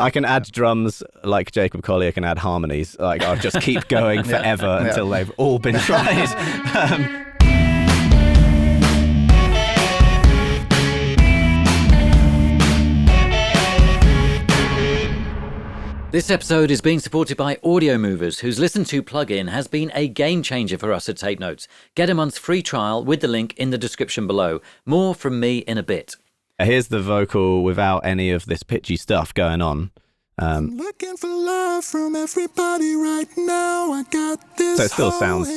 I can add drums like Jacob Collier can add harmonies. Like I'll just keep going forever until they've all been tried. This episode is being supported by Audiomovers, whose Listen To plugin has been a game changer for us at Take Notes. Get a month's free trial with the link in the description below. More from me in a bit. Here's the vocal without any of this pitchy stuff going on. I'm looking for love from everybody right now. I got this. So it still sounds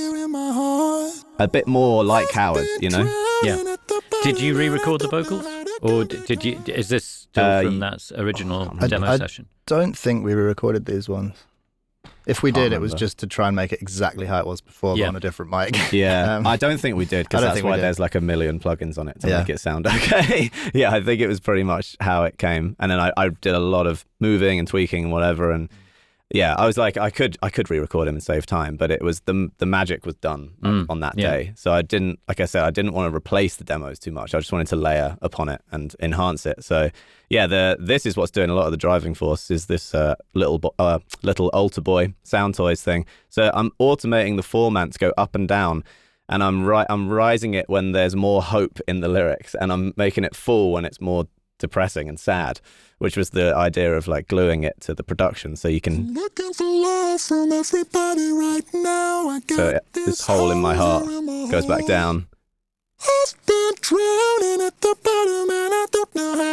a bit more like Howard, you know? Yeah. Did you re-record the vocals? Or did you? Is this still from that original demo session? I don't think we re-recorded these ones. If we did, it was just to try and make it exactly how it was before, but on a different mic. Yeah, I don't think we did, because that's why there's like a million plugins on it to make it sound okay. Yeah, I think it was pretty much how it came. And then I did a lot of moving and tweaking and whatever. And yeah, I was like, I could re-record him and save time, but it was the magic was done on that day. So I didn't, like I said, I didn't want to replace the demos too much. I just wanted to layer upon it and enhance it. So yeah, this is what's doing a lot of the driving force, is this little altar boy sound toys thing. So I'm automating the formant to go up and down, and I'm rising it when there's more hope in the lyrics, and I'm making it full when it's more depressing and sad, which was the idea of like gluing it to the production, so you can. Looking for love from everybody right now. I got so this hole in my heart goes back down. I've been drowning at the bottom, and I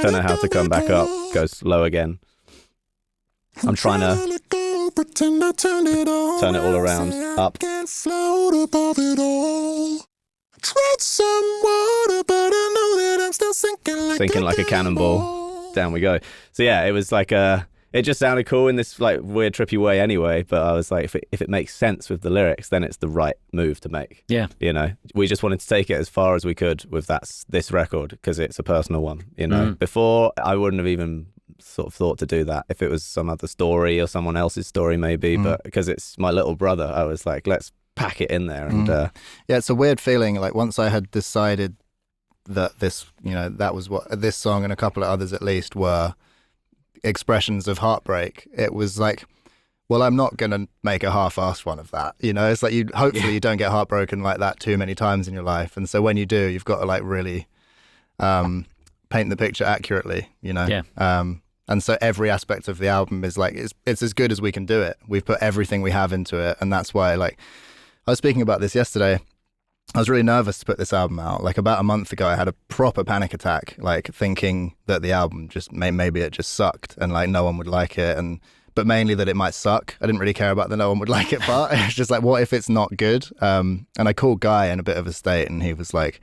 don't know how to come back up. Goes low again. I'm trying to pretend I turned it on. Turn it all around up. Can't float above it all. Tread some water, but I know that I'm still sinking like a cannonball. Down we go. So yeah, it was like it just sounded cool in this like weird trippy way anyway, but I was like, if it makes sense with the lyrics, then it's the right move to make. Yeah. You know, we just wanted to take it as far as we could with this record, because it's a personal one, you know. Before, I wouldn't have even sort of thought to do that if it was some other story or someone else's story maybe, but because it's my little brother, I was like, let's pack it in there. And yeah, it's a weird feeling. Like once I had decided that this, you know, that was what this song and a couple of others at least were expressions of heartbreak, it was like, well, I'm not going to make a half-assed one of that, you know. It's like, hopefully you don't get heartbroken like that too many times in your life, and so when you do, you've got to like really paint the picture accurately, you know. And so every aspect of the album is like, it's as good as we can do it. We've put everything we have into it, and that's why, like, I was speaking about this yesterday. I was really nervous to put this album out. Like about a month ago, I had a proper panic attack, like thinking that the album just maybe it just sucked and like no one would like it, but mainly that it might suck. I didn't really care about the no one would like it part. It's just like, what if it's not good? And I called Guy in a bit of a state, and he was like,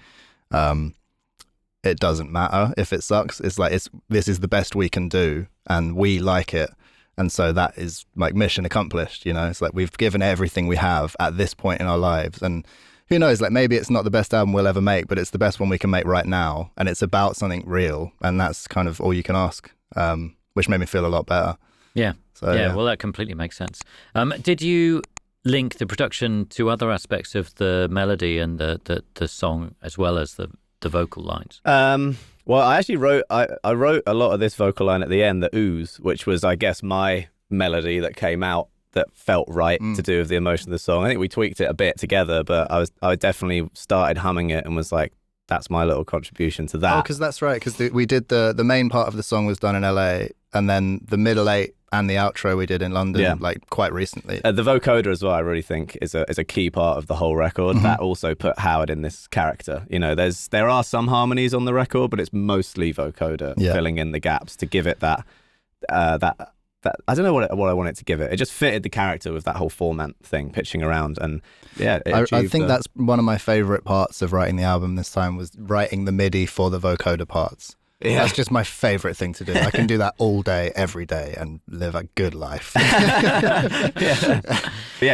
it doesn't matter if it sucks. It's like, this is the best we can do, and we like it. And so that is like mission accomplished, you know. It's like we've given everything we have at this point in our lives, and who knows, like maybe it's not the best album we'll ever make, but it's the best one we can make right now, and it's about something real, and that's kind of all you can ask, which made me feel a lot better. Yeah. So, yeah, well, that completely makes sense. Did you link the production to other aspects of the melody and the song as well as the vocal lines? Well, I actually wrote I wrote a lot of this vocal line at the end, the ooze, which was, I guess, my melody that came out that felt right to do with the emotion of the song. I think we tweaked it a bit together, but I definitely started humming it and was like, that's my little contribution to that. Oh, because that's right, because we did the main part of the song was done in LA, and then the middle eight and the outro we did in London, like quite recently. The vocoder as well, I really think is a key part of the whole record. That also put Howard in this character. You know, there are some harmonies on the record, but it's mostly vocoder filling in the gaps to give it that I don't know what I want it to give it. It just fitted the character with that whole formant thing, pitching around, and yeah. I think that's one of my favorite parts of writing the album this time, was writing the MIDI for the vocoder parts. Yeah. That's just my favorite thing to do. I can do that all day, every day, and live a good life. Yeah,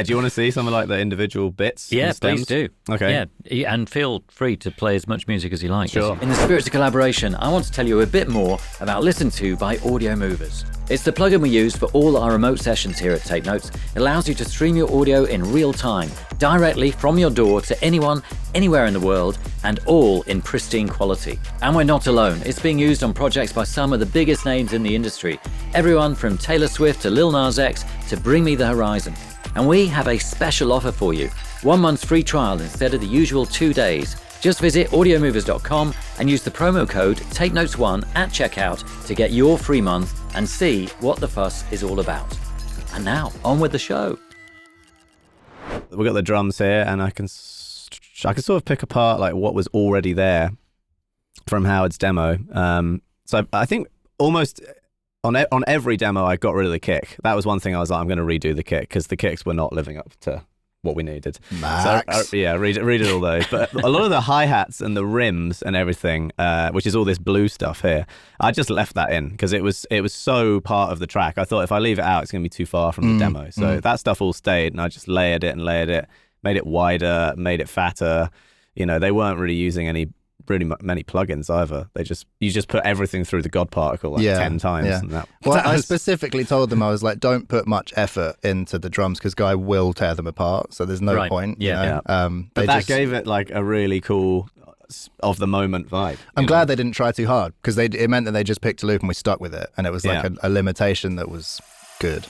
do you want to see some of like the individual bits? Yeah, please do. Okay. Yeah, and feel free to play as much music as you like. Sure. In the spirit of collaboration, I want to tell you a bit more about Listen To by Audiomovers. It's the plugin we use for all our remote sessions here at Take Notes. It allows you to stream your audio in real time, directly from your door to anyone, anywhere in the world, and all in pristine quality. And we're not alone. It's being used on projects by some of the biggest names in the industry. Everyone from Taylor Swift to Lil Nas X to Bring Me the Horizon. And we have a special offer for you. 1 month's free trial instead of the usual 2 days. Just visit audiomovers.com and use the promo code TakeNotes1 at checkout to get your free month and see what the fuss is all about. And now, on with the show. We've got the drums here, and I can sort of pick apart like what was already there from Howard's demo. So I think almost on every demo I got rid of the kick. That was one thing I was like, I'm going to redo the kick because the kicks were not living up to what we needed. Max. So, read all those. But a lot of the hi-hats and the rims and everything, which is all this blue stuff here, I just left that in because it was so part of the track. I thought if I leave it out, it's going to be too far from the demo. So that stuff all stayed, and I just layered it, made it wider, made it fatter. You know, they weren't really using many plugins either. You just put everything through the God particle 10 times. Yeah. And I specifically told them, I was like, don't put much effort into the drums because Guy will tear them apart. So there's no point. Yeah. But that gave it like a really cool of the moment vibe. I'm glad they didn't try too hard because it meant that they just picked a loop and we stuck with it. And it was like a limitation that was good.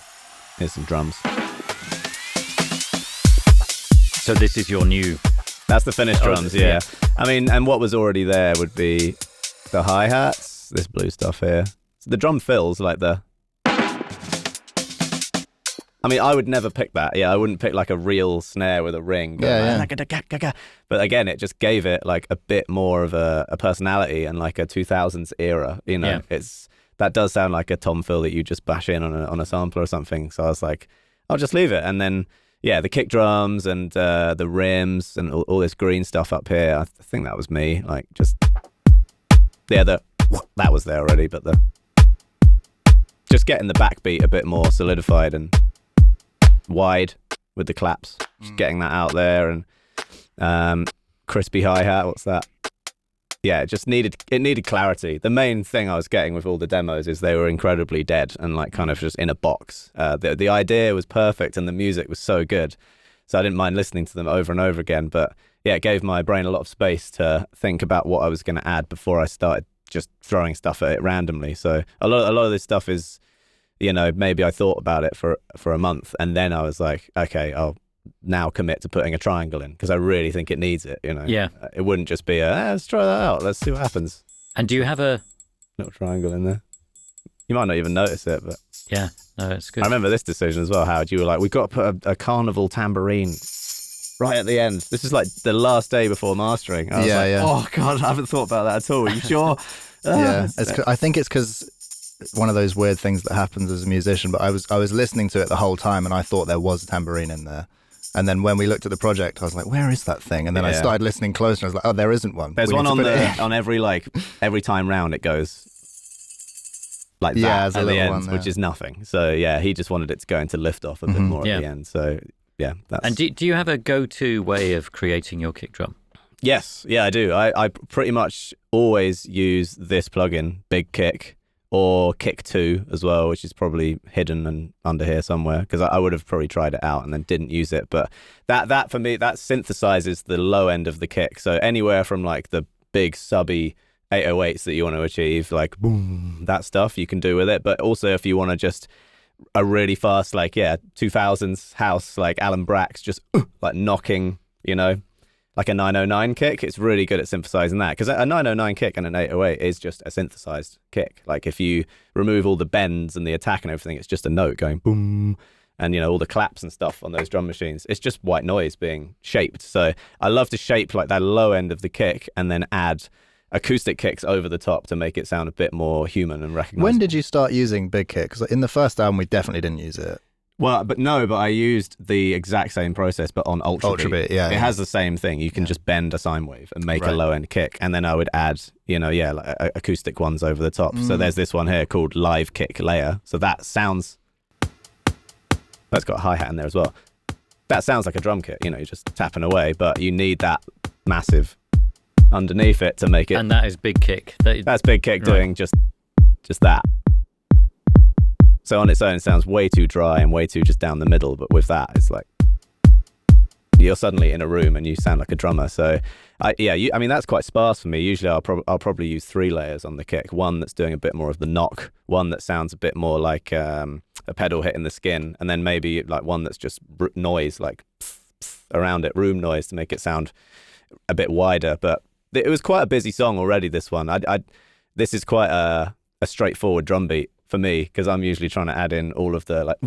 Here's some drums. So this is your new... That's the finished drums, yeah. I mean, and what was already there would be the hi-hats, this blue stuff here. So the drum fills like I mean, I would never pick that. Yeah, I wouldn't pick like a real snare with a ring. But again, it just gave it like a bit more of a personality and like a 2000s era. You know, that does sound like a tom fill that you just bash in on a sampler or something. So I was like, I'll just leave it. And then the kick drums and the rims and all this green stuff up here. I think that was me. Like just that was there already, but just getting the backbeat a bit more solidified and wide with the claps. Just getting that out there and crispy hi-hat. What's that? Yeah, it needed clarity. The main thing I was getting with all the demos is they were incredibly dead and like kind of just in a box. The idea was perfect and the music was so good. So I didn't mind listening to them over and over again. But yeah, it gave my brain a lot of space to think about what I was going to add before I started just throwing stuff at it randomly. So a lot of this stuff is, you know, maybe I thought about it for a month and then I was like, okay, I'll now commit to putting a triangle in because I really think it needs it, you know. Yeah. It wouldn't just be let's try that out, let's see what happens. And do you have a little triangle in there? You might not even notice it, but yeah, no, it's good. I remember this decision as well, Howard. You were like, we've got to put a carnival tambourine right at the end. This is like the last day before mastering. I was oh God, I haven't thought about that at all. Are you sure? I think it's because one of those weird things that happens as a musician, but I was listening to it the whole time and I thought there was a tambourine in there. And then when we looked at the project, I was like, where is that thing? And then I started listening closer and I was like, oh, there isn't one. There's one on every time round it goes like that at the end, which is nothing. So yeah, he just wanted it to go into lift off a bit more at the end. So yeah. And do you have a go-to way of creating your kick drum? Yes, yeah, I do. I pretty much always use this plugin, Big Kick, or Kick 2 as well, which is probably hidden and under here somewhere because I would have probably tried it out and then didn't use it. But that for me, that synthesizes the low end of the kick. So anywhere from like the big subby 808s that you want to achieve, like boom, that stuff you can do with it. But also if you want to just a really fast, like 2000s house, like Alan Brack's just like knocking, you know, like a 909 kick, it's really good at synthesizing that because a 909 kick and an 808 is just a synthesized kick. Like if you remove all the bends and the attack and everything, it's just a note going boom, and you know all the claps and stuff on those drum machines. It's just white noise being shaped. So I love to shape like that low end of the kick and then add acoustic kicks over the top to make it sound a bit more human and recognizable. When did you start using Big Kick? Because in the first album we definitely didn't use it. But I used the exact same process, but on Ultra Beat. Yeah. It has the same thing. You can just bend a sine wave and make a low end kick. And then I would add, like acoustic ones over the top. So there's this one here called Live Kick Layer. So that's got a hi-hat in there as well. That sounds like a drum kit, you're just tapping away, but you need that massive underneath it to make it. And that is Big Kick. That's Big Kick doing just that. So on its own, it sounds way too dry and way too just down the middle. But with that, it's like, you're suddenly in a room and you sound like a drummer. So I mean, that's quite sparse for me. Usually I'll probably use 3 layers on the kick. One that's doing a bit more of the knock, one that sounds a bit more like a pedal hitting the skin, and then maybe like one that's just noise, like around it, room noise, to make it sound a bit wider. But it was quite a busy song already, this one. This is quite a straightforward drum beat for me, because I'm usually trying to add in all of the like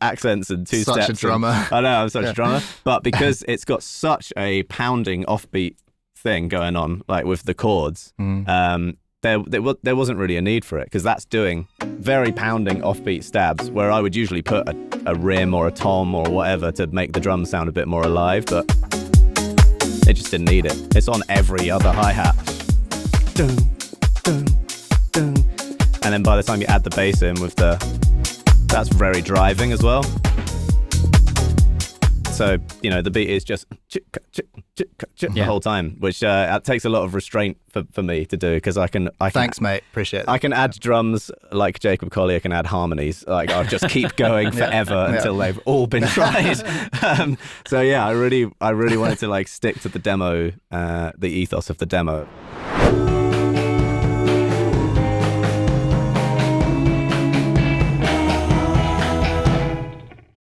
accents and two steps. Such a drummer. I know, I'm such a drummer. But because it's got such a pounding offbeat thing going on, like with the chords, there wasn't really a need for it, because that's doing very pounding offbeat stabs, where I would usually put a rim or a tom or whatever to make the drums sound a bit more alive, but it just didn't need it. It's on every other hi-hat. Dun, dun, dun. And then by the time you add the bass in with that's very driving as well. So, you know, the beat is just the whole time, which takes a lot of restraint for me to do, because I can Thanks, mate. Appreciate it. I can add drums like Jacob Collier can add harmonies. Like, I'll just keep going forever until they've all been tried. So yeah, I really wanted to like stick to the demo, the ethos of the demo.